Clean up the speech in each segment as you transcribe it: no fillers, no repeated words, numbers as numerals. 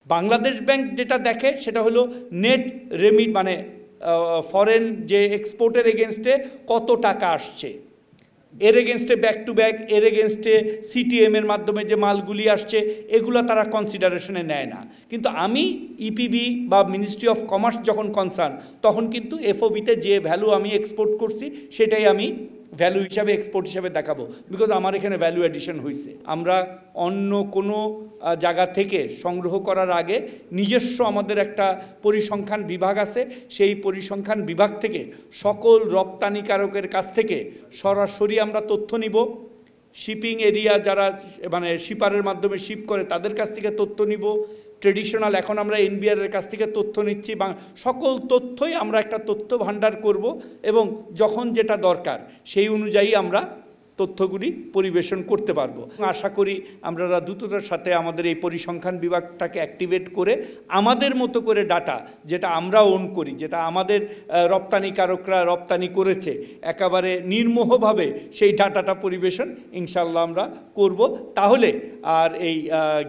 Bangladesh bank যেটা দেখে সেটা হলো নেট রেমিট, মানে ফরেন যে এক্সপোর্টের এগেনস্টে কত টাকা আসছে, এর এগেনস্টে ব্যাক টু ব্যাক, এর এগেনস্টে সিটিএমের মাধ্যমে যে মালগুলি আসছে, এগুলো তারা কনসিডারেশনে নেয় না। কিন্তু আমি ইপিবি বা মিনিস্ট্রি অফ কমার্স যখন কনসার্ন, তখন কিন্তু এফওবিতে যে ভ্যালু আমি এক্সপোর্ট করছি সেটাই আমি ভ্যালু হিসাবে এক্সপোর্ট হিসাবে দেখাবো, বিকজ আমার এখানে ভ্যালু অ্যাডিশন হয়েছে। আমরা অন্য কোনো জায়গা থেকে সংগ্রহ করার আগে নিজস্ব আমাদের একটা পরিসংখ্যান বিভাগ আছে, সেই পরিসংখ্যান বিভাগ থেকে সকল রপ্তানিকারকের কাছ থেকে সরাসরি আমরা তথ্য নিব। শিপিং এরিয়া যারা মানে শিপারের মাধ্যমে শিপ করে তাদের কাছ থেকে তথ্য নিব। ট্রেডিশনাল এখন আমরা এনবিআরের কাছ থেকে তথ্য নিচ্ছি, বা সকল তথ্যই আমরা একটা তথ্য ভাণ্ডার করব, এবং যখন যেটা দরকার সেই অনুযায়ী আমরা তথ্যগুলি পরিবেশন করতে পারবো। আশা করি আমরা দ্রুততার সাথে আমাদের এই পরিসংখ্যান বিভাগটাকে অ্যাক্টিভেট করে আমাদের মতো করে ডাটা, যেটা আমরা ওন করি, যেটা আমাদের রপ্তানিকারকরা রপ্তানি করেছে, একেবারে নির্মোহভাবে সেই ডাটাটা পরিবেশন ইনশাল্লাহ আমরা করব। তাহলে আর এই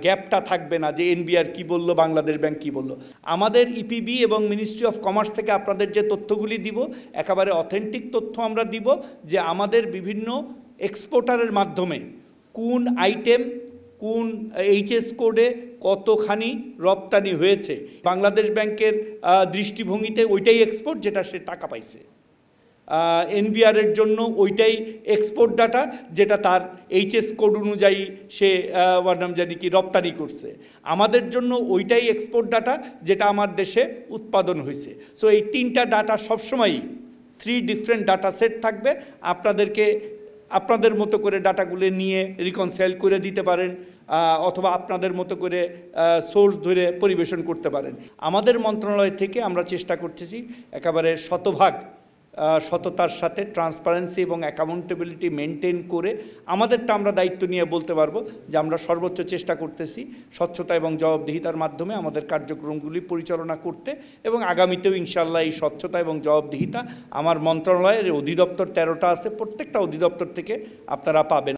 গ্যাপটা থাকবে না যে এনবিআর কী বলল, বাংলাদেশ ব্যাংক কী বলল। আমাদের ইপিবি এবং মিনিস্ট্রি অফ কমার্স থেকে আপনাদের যে তথ্যগুলি দিব, একেবারে অথেন্টিক তথ্য আমরা দিব, যে আমাদের বিভিন্ন এক্সপোর্টারের মাধ্যমে কোন আইটেম কোন এইচএস কোডে কতখানি রপ্তানি হয়েছে। বাংলাদেশ ব্যাংকের দৃষ্টিভঙ্গিতে ওইটাই এক্সপোর্ট যেটা সে টাকা পাইছে, এনবিআরের জন্য ওইটাই এক্সপোর্ট ডাটা যেটা তার এইচএস কোড অনুযায়ী সে জানি কি রপ্তানি করছে। আমাদের জন্য ওইটাই এক্সপোর্ট ডাটা যেটা আমার দেশে উৎপাদন হয়েছে। সো এই তিনটা ডাটা সবসময়ই 3 ডিফারেন্ট ডাটা সেট থাকবে। আপনাদেরকে আপনাদের মতো করে ডাটাগুলো নিয়ে রিকনসাইল করে দিতে পারেন, অথবা আপনাদের মতো করে সোর্স ধরে পরিবেশন করতে পারেন। আমাদের মন্ত্রণালয় থেকে আমরা চেষ্টা করতেছি একেবারে শতভাগ সততার সাথে ট্রান্সপারেন্সি এবং অ্যাকাউন্টেবিলিটি মেনটেন করে আমাদেরটা আমরা দায়িত্ব নিয়ে বলতে পারবো যে আমরা সর্বোচ্চ চেষ্টা করতেছি স্বচ্ছতা এবং জবাবদিহিতার মাধ্যমে আমাদের কার্যক্রমগুলি পরিচালনা করতে, এবং আগামীতেও ইনশাল্লাহ এই স্বচ্ছতা এবং জবাবদিহিতা আমার মন্ত্রণালয়ের অধিদপ্তর 13টা আছে, প্রত্যেকটা অধিদপ্তর থেকে আপনারা পাবেন।